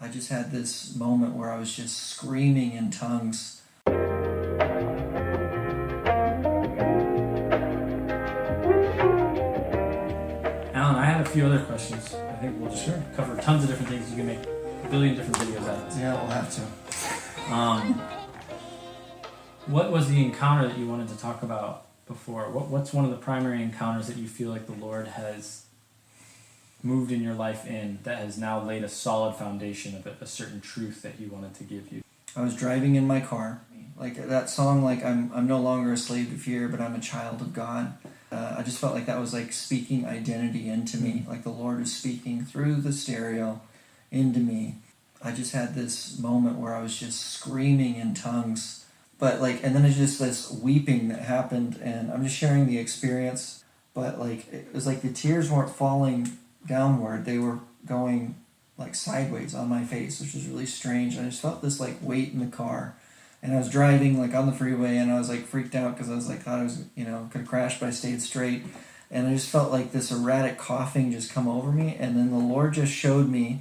I just had this moment where I was just screaming in tongues. Allan, I have a few other questions. I think we'll just cover tons of different things. You can make a billion different videos out of this. Yeah, we'll have to. What was the encounter that you wanted to talk about before? What's one of the primary encounters that you feel like the Lord has moved in your life in that has now laid a solid foundation of a certain truth that He wanted to give you? I was driving in my car. Like that song, like I'm no longer a slave to fear, but I'm a child of God. I just felt like that was like speaking identity into me. Like the Lord is speaking through the stereo into me. I just had this moment where I was just screaming in tongues. But like, and then it's just this weeping that happened, and I'm just sharing the experience. But like, it was like the tears weren't falling downward. They were going like sideways on my face, which was really strange. I just felt this like weight in the car. And I was driving like on the freeway, and I was like freaked out because I was like, thought I was, could crash, but I stayed straight. And I just felt like this erratic coughing just come over me. And then the Lord just showed me,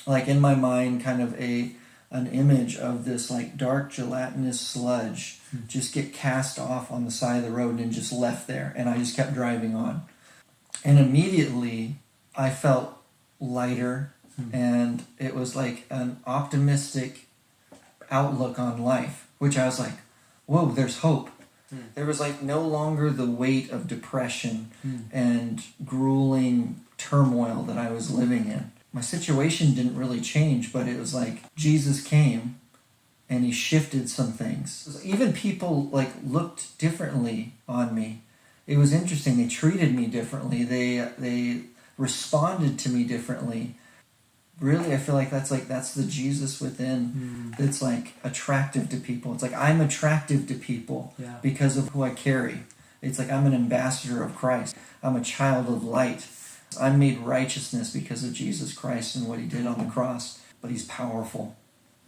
like in my mind, kind of an image of this like dark gelatinous sludge just get cast off on the side of the road and just left there. And I just kept driving on. And immediately I felt lighter, and it was like an optimistic outlook on life, which I was like, whoa, there's hope. There was like no longer the weight of depression and grueling turmoil that I was living in. My situation didn't really change, but it was like Jesus came and He shifted some things. Even people like looked differently on me. It was interesting. They treated me differently. They responded to me differently. Really, I feel like that's the Jesus within that's like attractive to people. It's like I'm attractive to people because of who I carry. It's like I'm an ambassador of Christ. I'm a child of light. I'm made righteousness because of Jesus Christ and what He did on the cross. But He's powerful.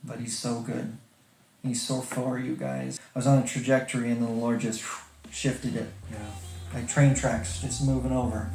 But He's so good. He's so for you guys. I was on a trajectory, and then the Lord just shifted it. Yeah. Like train tracks just moving over.